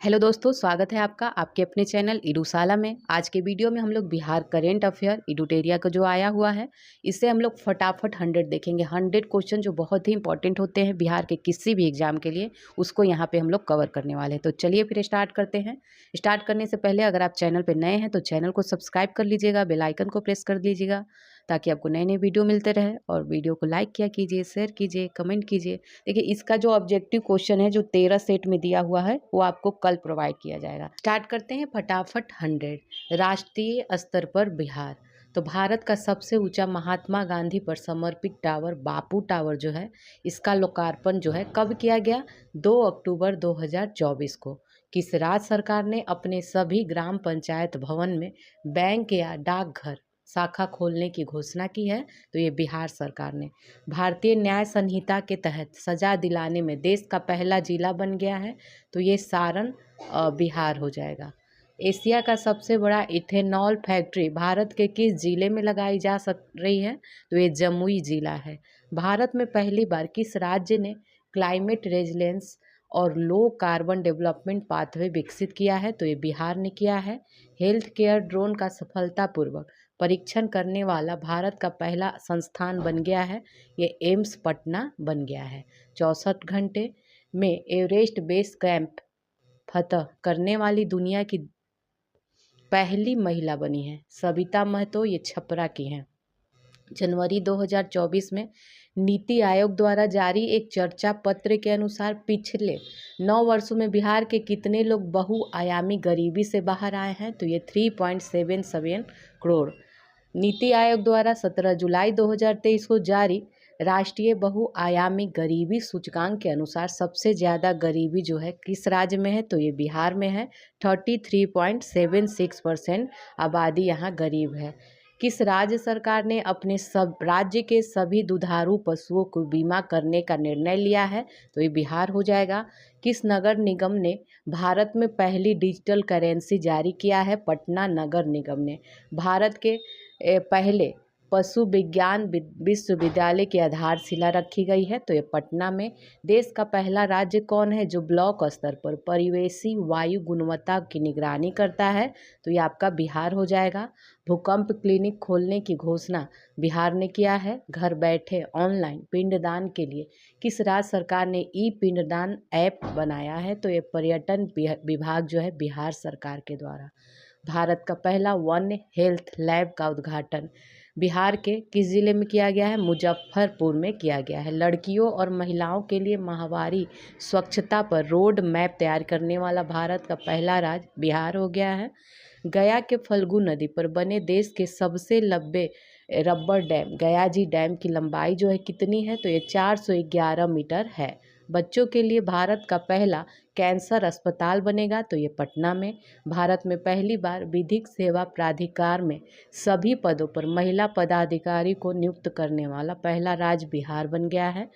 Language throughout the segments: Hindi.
हेलो दोस्तों, स्वागत है आपका आपके अपने चैनल इडूसाला में। आज के वीडियो में हम लोग बिहार करेंट अफेयर इडुटेरिया का जो आया हुआ है, इससे हम लोग फटाफट 100 देखेंगे। 100 क्वेश्चन जो बहुत ही इंपॉर्टेंट होते हैं बिहार के किसी भी एग्जाम के लिए, उसको यहाँ पे हम लोग कवर करने वाले हैं। तो चलिए फिर स्टार्ट करते हैं। स्टार्ट करने से पहले अगर आप चैनल पर नए हैं तो चैनल को सब्सक्राइब कर लीजिएगा, बेल आइकन को प्रेस कर लीजिएगा ताकि आपको नए नए वीडियो मिलते रहे। और वीडियो को लाइक किया कीजिए, शेयर कीजिए, कमेंट कीजिए। देखिए, इसका जो ऑब्जेक्टिव क्वेश्चन है जो 13 सेट में दिया हुआ है वो आपको कल प्रोवाइड किया जाएगा। स्टार्ट करते हैं फटाफट। 100 राष्ट्रीय स्तर पर बिहार। तो भारत का सबसे ऊंचा महात्मा गांधी पर समर्पित टावर बापू टावर जो है, इसका लोकार्पण जो है कब किया गया? 2 अक्टूबर 2024 को। किस राज्य सरकार ने अपने सभी ग्राम पंचायत भवन में बैंक या डाकघर शाखा खोलने की घोषणा की है? तो ये बिहार सरकार ने। भारतीय न्याय संहिता के तहत सजा दिलाने में देश का पहला जिला बन गया है, तो ये सारण बिहार हो जाएगा। एशिया का सबसे बड़ा इथेनॉल फैक्ट्री भारत के किस जिले में लगाई जा सक रही है? तो ये जमुई जिला है। भारत में पहली बार किस राज्य ने क्लाइमेट रेजिलेंस और लो कार्बन डेवलपमेंट पाथवे विकसित किया है? तो ये बिहार ने किया है। हेल्थ केयर ड्रोन का सफलतापूर्वक परीक्षण करने वाला भारत का पहला संस्थान बन गया है, ये एम्स पटना बन गया है। 64 घंटे में एवरेस्ट बेस कैंप फतह करने वाली दुनिया की पहली महिला बनी है सविता महतो, ये छपरा की हैं। जनवरी 2024 में नीति आयोग द्वारा जारी एक चर्चा पत्र के अनुसार पिछले 9 वर्षों में बिहार के कितने लोग बहुआयामी गरीबी से बाहर आए हैं? तो ये 3.77 करोड़। नीति आयोग द्वारा 17 जुलाई 2023 को जारी राष्ट्रीय बहुआयामी गरीबी सूचकांक के अनुसार सबसे ज़्यादा गरीबी जो है किस राज्य में है? तो ये बिहार में है। 33.76% आबादी यहाँ गरीब है। किस राज्य सरकार ने अपने सब राज्य के सभी दुधारू पशुओं को बीमा करने का निर्णय लिया है? तो ये बिहार हो जाएगा। किस नगर निगम ने भारत में पहली डिजिटल करेंसी जारी किया है? पटना नगर निगम ने। भारत के पहले पशु विज्ञान विश्वविद्यालय की आधारशिला रखी गई है, तो ये पटना में। देश का पहला राज्य कौन है जो ब्लॉक स्तर पर परिवेशी वायु गुणवत्ता की निगरानी करता है? तो ये आपका बिहार हो जाएगा। भूकंप क्लिनिक खोलने की घोषणा बिहार ने किया है। घर बैठे ऑनलाइन पिंडदान के लिए किस राज्य सरकार ने ई पिंडदान ऐप बनाया है? तो ये पर्यटन विभाग जो है बिहार सरकार के द्वारा। भारत का पहला वन हेल्थ लैब का उद्घाटन बिहार के किस जिले में किया गया है? मुजफ्फरपुर में किया गया है। लड़कियों और महिलाओं के लिए माहवारी स्वच्छता पर रोड मैप तैयार करने वाला भारत का पहला राज्य बिहार हो गया है। गया के फल्गु नदी पर बने देश के सबसे लंबे रबर डैम गयाजी डैम की लंबाई जो है कितनी है? तो ये 411 मीटर है। बच्चों के लिए भारत का पहला कैंसर अस्पताल बनेगा, तो ये पटना में। भारत में पहली बार विधिक सेवा प्राधिकार में सभी पदों पर महिला पदाधिकारी को नियुक्त करने वाला पहला राज्य बिहार बन गया है।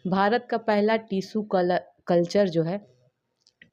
भारत का पहला कल्चर जो है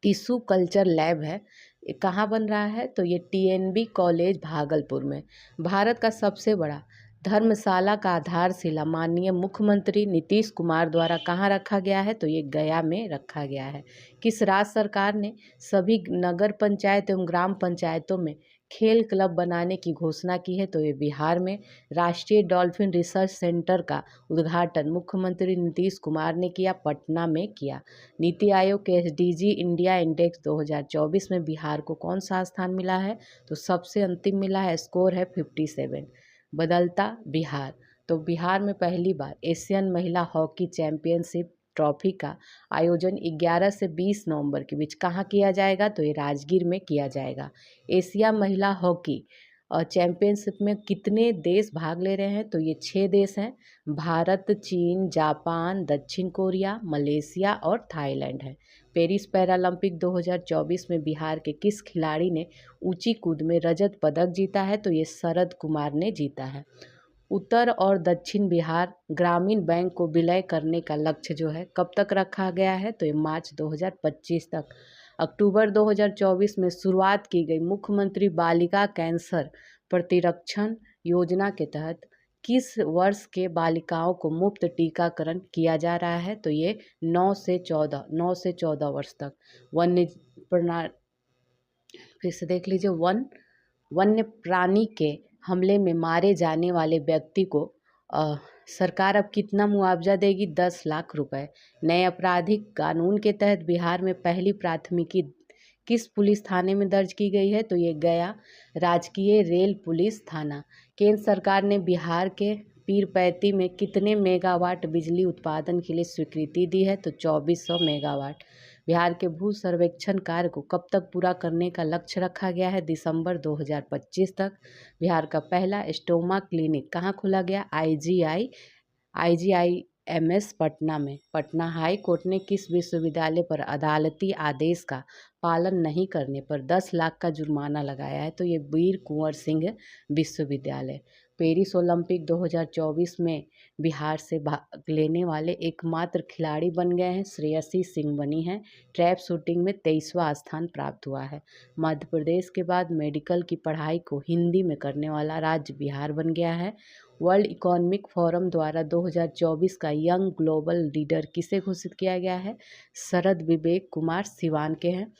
टिश्यू कल्चर लैब है, ये कहाँ बन रहा है? तो ये टीएनबी कॉलेज भागलपुर में। भारत का सबसे बड़ा धर्मशाला का आधारशिला माननीय मुख्यमंत्री नीतीश कुमार द्वारा कहाँ रखा गया है? तो ये गया में रखा गया है। किस राज्य सरकार ने सभी नगर पंचायत एवं ग्राम पंचायतों में खेल क्लब बनाने की घोषणा की है? तो ये बिहार में। राष्ट्रीय डॉल्फिन रिसर्च सेंटर का उद्घाटन मुख्यमंत्री नीतीश कुमार ने किया, पटना में किया। नीति आयोग के एसडीजी इंडिया इंडेक्स 2024 में बिहार को कौन सा स्थान मिला है? तो सबसे अंतिम मिला है, स्कोर है 57। बदलता बिहार। तो बिहार में पहली बार एशियन महिला हॉकी चैंपियनशिप ट्रॉफी का आयोजन 11 से 20 नवंबर के बीच कहाँ किया जाएगा? तो ये राजगीर में किया जाएगा। एशिया महिला हॉकी चैंपियनशिप में कितने देश भाग ले रहे हैं? तो ये 6 देश हैं। भारत, चीन, जापान, दक्षिण कोरिया, मलेशिया और थाईलैंड है। पेरिस पैरालंपिक 2024 में बिहार के किस खिलाड़ी ने ऊंची कूद में रजत पदक जीता है? तो ये शरद कुमार ने जीता है। उत्तर और दक्षिण बिहार ग्रामीण बैंक को विलय करने का लक्ष्य जो है कब तक रखा गया है? तो ये मार्च 2025 तक। अक्टूबर 2024 में शुरुआत की गई मुख्यमंत्री बालिका कैंसर प्रतिरक्षण योजना के तहत किस वर्ष के बालिकाओं को मुफ्त टीकाकरण किया जा रहा है? तो ये 9 से 14 वर्ष तक। वन्य फिर से देख लीजिए, वन्य प्राणी के हमले में मारे जाने वाले व्यक्ति को सरकार अब कितना मुआवजा देगी? 10 लाख रुपए। नए आपराधिक कानून के तहत बिहार में पहली प्राथमिकी किस पुलिस थाने में दर्ज की गई है? तो ये गया राजकीय रेल पुलिस थाना। केंद्र सरकार ने बिहार के पीरपैंती में कितने मेगावाट बिजली उत्पादन के लिए स्वीकृति दी है? तो 2400 मेगावाट। बिहार के भू सर्वेक्षण कार्य को कब तक पूरा करने का लक्ष्य रखा गया है? दिसंबर 2025 तक। बिहार का पहला स्टोमा क्लिनिक कहाँ खोला गया? IGIMS पटना में। पटना हाई कोर्ट ने किस विश्वविद्यालय पर अदालती आदेश का पालन नहीं करने पर 10 लाख का जुर्माना लगाया है? तो ये वीर कुंवर सिंह विश्वविद्यालय। पेरिस ओलंपिक 2024 में बिहार से भाग लेने वाले एकमात्र खिलाड़ी बन गए हैं, श्रेयसी सिंह बनी हैं। ट्रैप शूटिंग में 23वां स्थान प्राप्त हुआ है। मध्य प्रदेश के बाद मेडिकल की पढ़ाई को हिंदी में करने वाला राज्य बिहार बन गया है। वर्ल्ड इकोनॉमिक फोरम द्वारा 2024 का यंग ग्लोबल लीडर किसे घोषित किया गया है? शरद विवेक कुमार सिवान के हैं।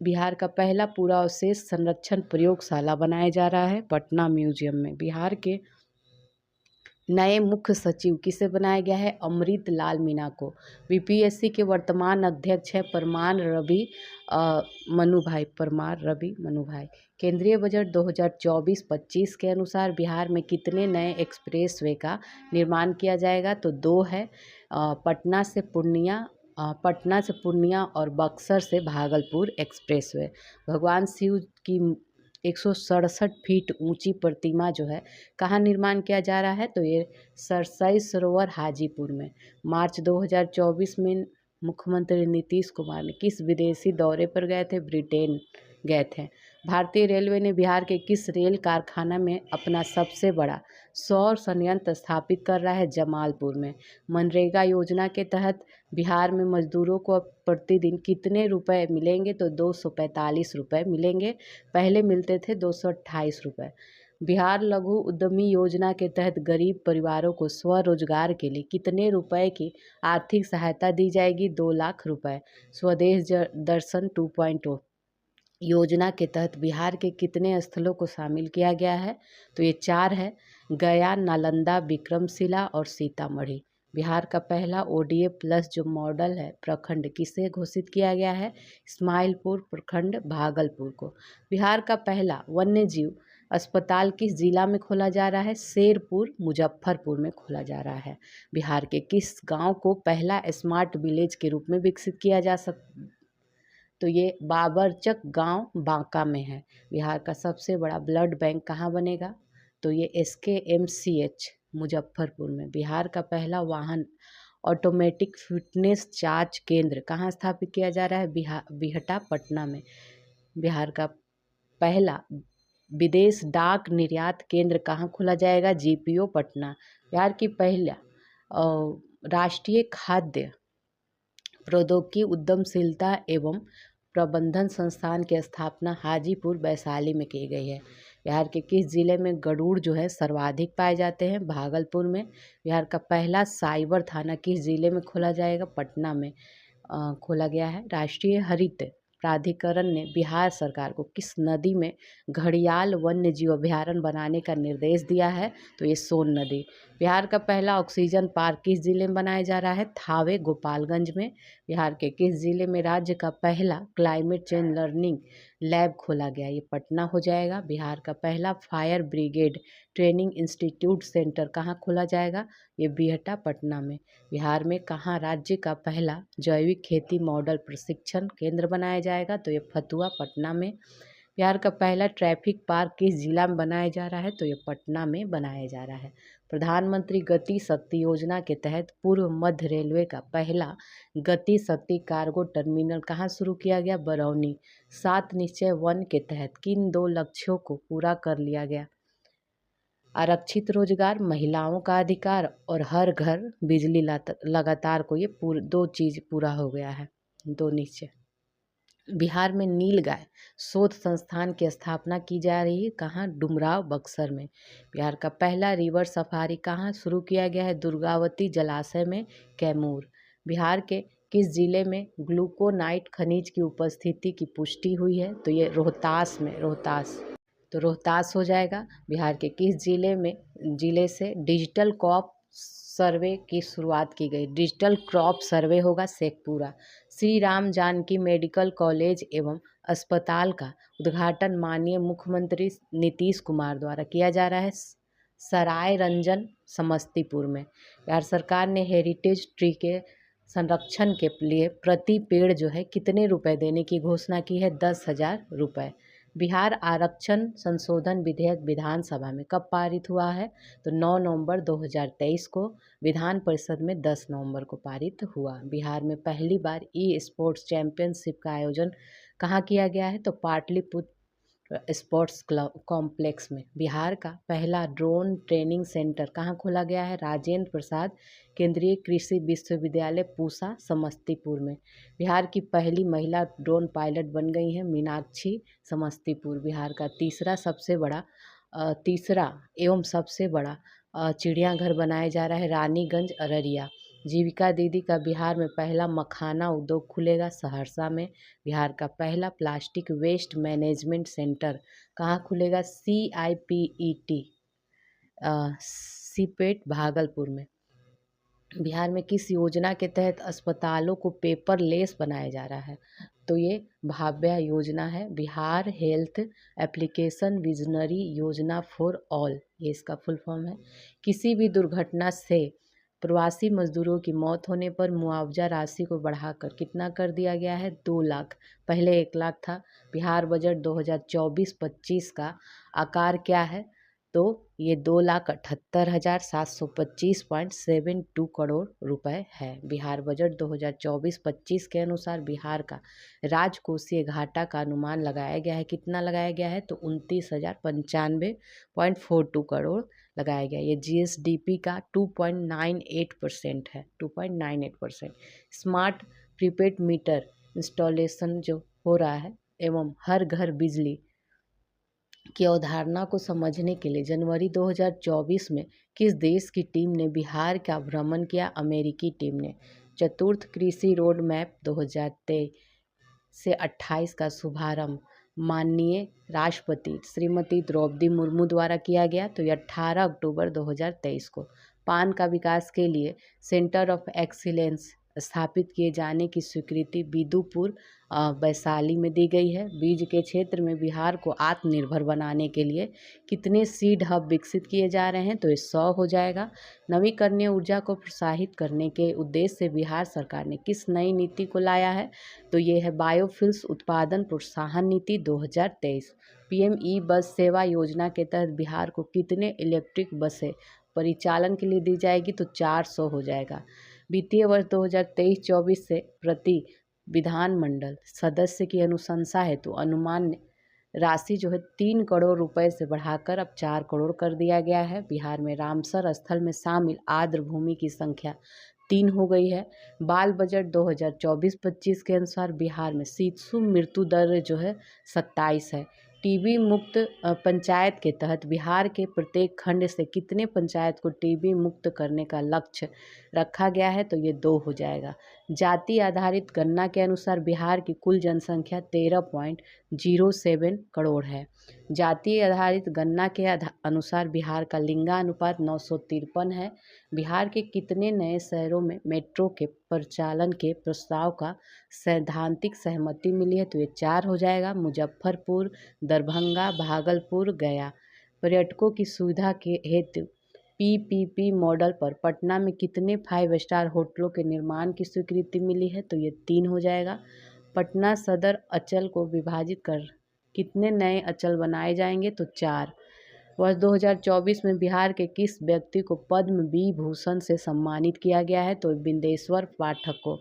बिहार का पहला पूरा अवशेष संरक्षण प्रयोगशाला बनाया जा रहा है पटना म्यूजियम में। बिहार के नए मुख्य सचिव किसे बनाया गया है? अमृत लाल मीणा को। बीपीएससी के वर्तमान अध्यक्ष हैं परमार रवि मनुभाई। केंद्रीय बजट 2024-25 के अनुसार बिहार में कितने नए एक्सप्रेसवे का निर्माण किया जाएगा? तो 2 है। पटना से पूर्णिया और बक्सर से भागलपुर एक्सप्रेसवे। भगवान शिव की 167 फीट ऊंची प्रतिमा जो है कहाँ निर्माण किया जा रहा है? तो ये सरसई सरोवर हाजीपुर में। मार्च 2024 में मुख्यमंत्री नीतीश कुमार ने किस विदेशी दौरे पर गए थे? ब्रिटेन गए थे। भारतीय रेलवे ने बिहार के किस रेल कारखाना में अपना सबसे बड़ा सौर संयंत्र स्थापित कर रहा है? जमालपुर में। मनरेगा योजना के तहत बिहार में मजदूरों को अब प्रतिदिन कितने रुपए मिलेंगे? तो 245 रुपये मिलेंगे। पहले मिलते थे 228 रुपये। बिहार लघु उद्यमी योजना के तहत गरीब परिवारों को स्वरोजगार के लिए कितने रुपए की आर्थिक सहायता दी जाएगी? 2 लाख रुपए। स्वदेश दर्शन 2.0 योजना के तहत बिहार के कितने स्थलों को शामिल किया गया है? तो ये 4 है। गया, नालंदा, विक्रमशिला और सीतामढ़ी। बिहार का पहला ODA प्लस जो मॉडल है प्रखंड किसे घोषित किया गया है? इस्माइलपुर प्रखंड भागलपुर को। बिहार का पहला वन्य जीव अस्पताल किस जिला में खोला जा रहा है? शेरपुर मुजफ्फरपुर में खोला जा रहा है। बिहार के किस गांव को पहला स्मार्ट विलेज के रूप में विकसित किया जा सकता? तो ये बाबरचक गांव बांका में है। बिहार का सबसे बड़ा ब्लड बैंक कहाँ बनेगा? तो ये SKMCH मुजफ्फरपुर में। बिहार का पहला वाहन ऑटोमेटिक फिटनेस जांच केंद्र कहाँ स्थापित किया जा रहा है? बिहटा पटना में। बिहार का पहला विदेश डाक निर्यात केंद्र कहाँ खोला जाएगा? GPO पटना। बिहार की पहला राष्ट्रीय खाद्य प्रौद्योगिकी उद्यमशीलता एवं प्रबंधन संस्थान की स्थापना हाजीपुर वैशाली में की गई है। बिहार के किस जिले में गरुड़ जो है सर्वाधिक पाए जाते हैं? भागलपुर में। बिहार का पहला साइबर थाना किस जिले में खोला जाएगा? पटना में खोला गया है। राष्ट्रीय हरित प्राधिकरण ने बिहार सरकार को किस नदी में घड़ियाल वन्य जीव अभयारण्य बनाने का निर्देश दिया है? तो ये सोन नदी। बिहार का पहला ऑक्सीजन पार्क किस जिले में बनाया जा रहा है? थावे गोपालगंज में। बिहार के किस जिले में राज्य का पहला क्लाइमेट चेंज लर्निंग लैब खोला गया? ये पटना हो जाएगा। बिहार का पहला fire brigade training institute centre कहाँ खोला जाएगा? ये बिहटा पटना में। बिहार में कहाँ राज्य का पहला जैविक खेती मॉडल प्रशिक्षण केंद्र बनाया जाएगा? तो ये फतुहा पटना में। बिहार का पहला ट्रैफिक पार्क किस जिला में बनाया जा रहा है? तो ये पटना में बनाया जा रहा है। प्रधानमंत्री गति शक्ति योजना के तहत पूर्व मध्य रेलवे का पहला गति शक्ति कार्गो टर्मिनल कहाँ शुरू किया गया? बरौनी। 7 निश्चय 1 के तहत किन 2 लक्ष्यों को पूरा कर लिया गया? आरक्षित रोजगार, महिलाओं का अधिकार और हर घर बिजली लगातार को ये 2 चीज पूरा हो गया है, 2 निश्चय। बिहार में नीलगाय शोध संस्थान की स्थापना की जा रही है कहाँ? डुमराव बक्सर में। बिहार का पहला रिवर सफारी कहाँ शुरू किया गया है? दुर्गावती जलाशय में, कैमूर। बिहार के किस जिले में ग्लूकोनाइट खनिज की उपस्थिति की पुष्टि हुई है? तो ये रोहतास में, रोहतास, तो रोहतास हो जाएगा। बिहार के किस जिले से डिजिटल क्रॉप सर्वे की शुरुआत की गई? डिजिटल क्रॉप सर्वे होगा शेखपुरा। श्री राम जानकी मेडिकल कॉलेज एवं अस्पताल का उद्घाटन माननीय मुख्यमंत्री नीतीश कुमार द्वारा किया जा रहा है सराय रंजन समस्तीपुर में। बिहार सरकार ने हेरिटेज ट्री के संरक्षण के लिए प्रति पेड़ जो है कितने रुपए देने की घोषणा की है? 10,000 रुपये। बिहार आरक्षण संशोधन विधेयक विधानसभा में कब पारित हुआ है? तो 9 नवंबर 2023 को, विधान परिषद में 10 नवंबर को पारित हुआ। बिहार में पहली बार ई स्पोर्ट्स चैंपियनशिप का आयोजन कहाँ किया गया है? तो पाटलिपुत्र स्पोर्ट्स क्लब कॉम्प्लेक्स में। बिहार का पहला ड्रोन ट्रेनिंग सेंटर कहाँ खोला गया है? राजेंद्र प्रसाद केंद्रीय कृषि विश्वविद्यालय पूसा समस्तीपुर में। बिहार की पहली महिला ड्रोन पायलट बन गई हैं मीनाक्षी समस्तीपुर। बिहार का तीसरा एवं सबसे बड़ा चिड़ियाघर बनाया जा रहा है रानीगंज अररिया। जीविका दीदी का बिहार में पहला मखाना उद्योग खुलेगा सहरसा में। बिहार का पहला प्लास्टिक वेस्ट मैनेजमेंट सेंटर कहाँ खुलेगा? CIPET सीपेट भागलपुर में। बिहार में किस योजना के तहत अस्पतालों को पेपरलेस बनाया जा रहा है? तो ये भाव्या योजना है, बिहार हेल्थ एप्लीकेशन विजनरी योजना फॉर ऑल, ये इसका फुल फॉर्म है। किसी भी दुर्घटना से प्रवासी मजदूरों की मौत होने पर मुआवजा राशि को बढ़ाकर कितना कर दिया गया है? 2 लाख। पहले 1 लाख था। बिहार बजट 2024-25 का आकार क्या है? तो ये 2,78,725.72 करोड़ रुपए है। बिहार बजट 2024-25 के अनुसार बिहार का राजकोषीय घाटा का अनुमान लगाया गया है। कितना लगाया गया है? तो 29,095.42 करोड़ लगाया गया। ये GSDP का 2.98% है, 2.98%। स्मार्ट प्रीपेड मीटर इंस्टॉलेशन जो हो रहा है एवं हर घर बिजली की अवधारणा को समझने के लिए जनवरी 2024 में किस देश की टीम ने बिहार का भ्रमण किया? अमेरिकी टीम ने। चतुर्थ कृषि रोड मैप 2023 से 28 का शुभारंभ माननीय राष्ट्रपति श्रीमती द्रौपदी मुर्मू द्वारा किया गया। तो ये 18 अक्टूबर 2023 को। पान का विकास के लिए सेंटर ऑफ एक्सीलेंस स्थापित किए जाने की स्वीकृति बिदुपुर वैशाली में दी गई है। बीज के क्षेत्र में बिहार को आत्मनिर्भर बनाने के लिए कितने सीड हब विकसित किए जा रहे हैं? तो ये 100 हो जाएगा। नवीकरणीय ऊर्जा को प्रोत्साहित करने के उद्देश्य से बिहार सरकार ने किस नई नीति को लाया है? तो ये है बायोफ्यूल्स उत्पादन प्रोत्साहन नीति 2023। PM ई बस सेवा योजना के तहत बिहार को कितने इलेक्ट्रिक बसें परिचालन के लिए दी जाएगी? तो 400 हो जाएगा। वित्तीय वर्ष 2023-24 से प्रति विधानमंडल सदस्य की अनुशंसा हेतु अनुमान राशि जो है 3 करोड़ रुपए से बढ़ाकर अब 4 करोड़ कर दिया गया है। बिहार में रामसर स्थल में शामिल आर्द्र भूमि की संख्या 3 हो गई है। बाल बजट 2024-25 के अनुसार बिहार में शिशु मृत्यु दर जो है 27 है। टीबी मुक्त पंचायत के तहत बिहार के प्रत्येक खंड से कितने पंचायत को टीबी मुक्त करने का लक्ष्य रखा गया है? तो ये 2 हो जाएगा। जाति आधारित गणना के अनुसार बिहार की कुल जनसंख्या 13.07 करोड़ है। जाति आधारित गणना के अनुसार बिहार का लिंगानुपात 953 है। बिहार के कितने नए शहरों में मेट्रो के परिचालन के प्रस्ताव का सैद्धांतिक सहमति मिली है? तो ये 4 हो जाएगा। मुजफ्फरपुर, दरभंगा, भागलपुर, गया। पर्यटकों की सुविधा के हेतु PPP मॉडल पर पटना में कितने 5 स्टार होटलों के निर्माण की स्वीकृति मिली है? तो ये 3 हो जाएगा। पटना सदर अंचल को विभाजित कर कितने नए अंचल बनाए जाएंगे? तो 4। वर्ष 2024 में बिहार के किस व्यक्ति को पद्म विभूषण से सम्मानित किया गया है? तो बिंदेश्वर पाठक को।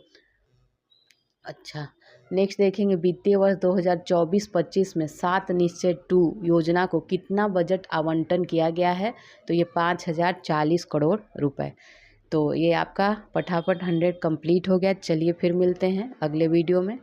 अच्छा, नेक्स्ट देखेंगे वित्तीय वर्ष 2024-25 में 7 निश्चय 2 योजना को कितना बजट आवंटन किया गया है? तो ये 5,040 करोड़ रुपए। तो ये आपका फटाफट 100 कंप्लीट हो गया। चलिए फिर मिलते हैं अगले वीडियो में।